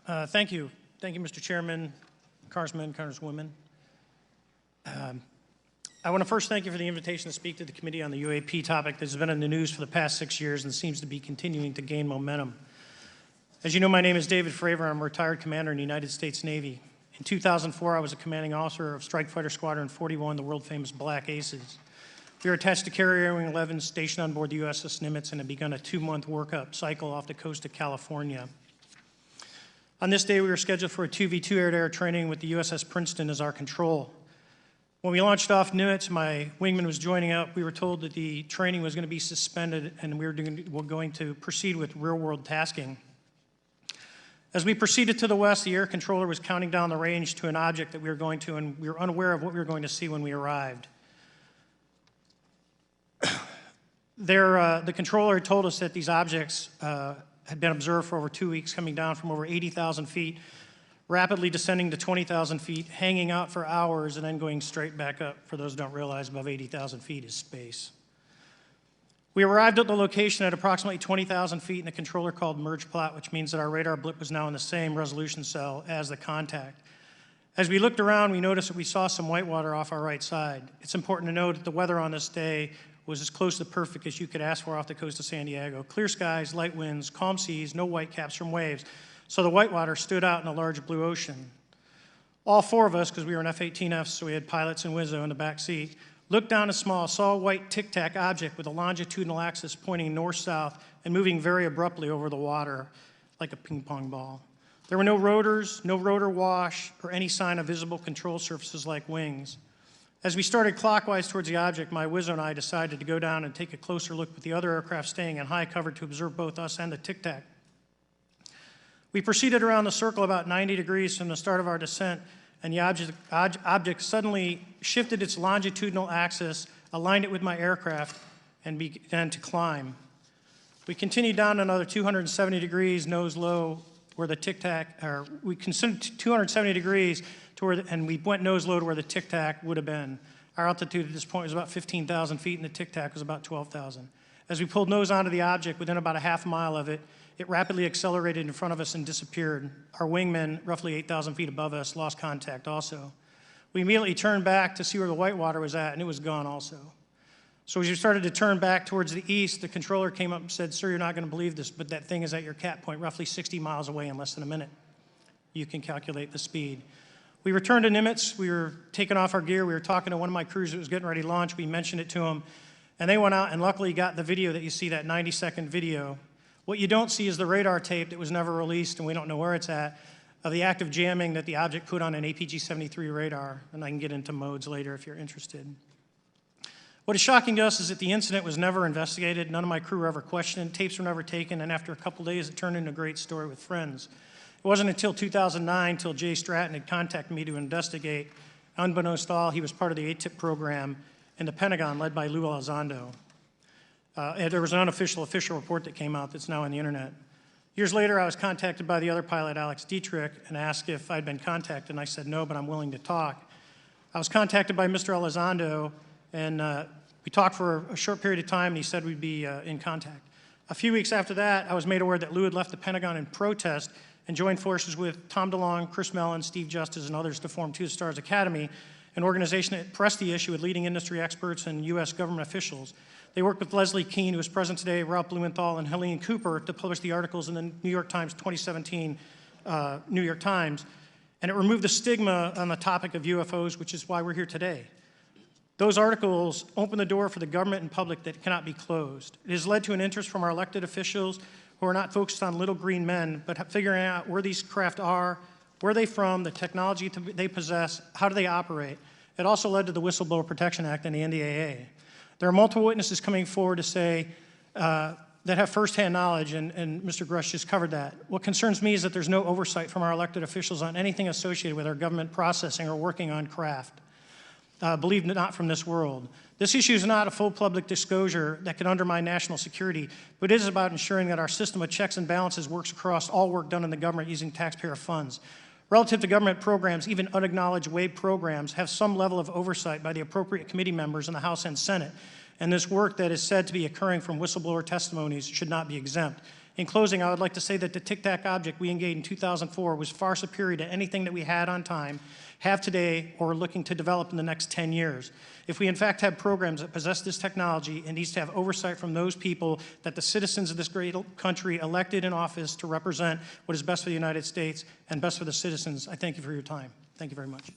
Thank you. Thank you, Mr. Chairman, Congressmen, Congresswomen. I want to first thank you for the invitation to speak to the committee on the UAP topic that's been in the news for the past 6 years and seems to be continuing to gain momentum. As you know, my name is David Fravor. I'm a retired commander in the United States Navy. In 2004, I was a commanding officer of Strike Fighter Squadron 41, the world-famous Black Aces. We were attached to Carrier Wing 11, stationed on board the USS Nimitz, and had begun a 2-month workup cycle off the coast of California. On this day, we were scheduled for a 2v2 air-to-air training with the USS Princeton as our control. When we launched off Nimitz, my wingman was joining up. We were told that the training was going to be suspended and we were going to proceed with real-world tasking. As we proceeded to the west, the air controller was counting down the range to an object that we were going to, and we were unaware of what we were going to see when we arrived. The controller had told us that these objects had been observed for over 2 weeks, coming down from over 80,000 feet, rapidly descending to 20,000 feet, hanging out for hours, and then going straight back up. For those who don't realize, above 80,000 feet is space. We arrived at the location at approximately 20,000 feet, and the controller called merge plot, which means that our radar blip was now in the same resolution cell as the contact. As we looked around, we noticed that we saw some whitewater off our right side. It's important to note that the weather on this day was as close to perfect as you could ask for off the coast of San Diego. Clear skies, light winds, calm seas, no whitecaps from waves. So the whitewater stood out in a large blue ocean. All 4 of us, because we were in F-18Fs, so we had pilots and Wizzo in the back seat, looked down and saw a white Tic Tac object with a longitudinal axis pointing north-south and moving very abruptly over the water like a ping pong ball. There were no rotors, no rotor wash, or any sign of visible control surfaces like wings. As we started clockwise towards the object, my Wizzo and I decided to go down and take a closer look with the other aircraft staying in high cover to observe both us and the Tic Tac. We proceeded around the circle about 90 degrees from the start of our descent, and the object suddenly shifted its longitudinal axis, aligned it with my aircraft, and began to climb. We continued down another 270 degrees, nose low, where the Tic Tac, or we considered 270 degrees to where, and we went nose low to where the Tic Tac would have been. Our altitude at this point was about 15,000 feet, and the Tic Tac was about 12,000. As we pulled nose onto the object, within about a half mile of it, it rapidly accelerated in front of us and disappeared. Our wingmen, roughly 8,000 feet above us, lost contact also. We immediately turned back to see where the whitewater was at, and it was gone also. So as we started to turn back towards the east, the controller came up and said, "Sir, you're not going to believe this, but that thing is at your cap point, roughly 60 miles away in less than a minute. You can calculate the speed." We returned to Nimitz. We were taking off our gear. We were talking to one of my crews that was getting ready to launch. We mentioned it to them, and they went out and luckily got the video that you see, that 90-second video. What you don't see is the radar tape that was never released, and we don't know where it's at, of the active jamming that the object put on an APG-73 radar, and I can get into modes later if you're interested. What is shocking to us is that the incident was never investigated. None of my crew were ever questioned. Tapes were never taken, and after a couple days, it turned into a great story with friends. It wasn't until 2009 until Jay Stratton had contacted me to investigate. Unbeknownst to all, he was part of the ATIP program in the Pentagon led by Lou Elizondo. There was an unofficial official report that came out that's now on the internet. Years later, I was contacted by the other pilot, Alex Dietrich, and asked if I'd been contacted, and I said no, but I'm willing to talk. I was contacted by Mr. Elizondo, and we talked for a short period of time, and he said we'd be in contact. A few weeks after that, I was made aware that Lou had left the Pentagon in protest and joined forces with Tom DeLonge, Chris Mellon, Steve Justice, and others to form Two Stars Academy, an organization that pressed the issue with leading industry experts and U.S. government officials. They worked with Leslie Kean, who is present today, Ralph Blumenthal, and Helene Cooper to publish the articles in the New York Times 2017 New York Times, and it removed the stigma on the topic of UFOs, which is why we're here today. Those articles open the door for the government and public that cannot be closed. It has led to an interest from our elected officials who are not focused on little green men, but figuring out where these craft are, where they're from, the technology they possess, how do they operate. It also led to the Whistleblower Protection Act and the NDAA. There are multiple witnesses coming forward to say that have firsthand knowledge, and Mr. Grush just covered that. What concerns me is that there's no oversight from our elected officials on anything associated with our government processing or working on craft. Believe it not from this world. This issue is not a full public disclosure that can undermine national security, but it is about ensuring that our system of checks and balances works across all work done in the government using taxpayer funds. Relative to government programs, even unacknowledged WAVE programs have some level of oversight by the appropriate committee members in the House and Senate, and this work that is said to be occurring from whistleblower testimonies should not be exempt. In closing, I would like to say that the Tic Tac object we engaged in 2004 was far superior to anything that we had on time, have today, or are looking to develop in the next 10 years. If we in fact have programs that possess this technology, it needs to have oversight from those people that the citizens of this great country elected in office to represent what is best for the United States and best for the citizens. I thank you for your time. Thank you very much.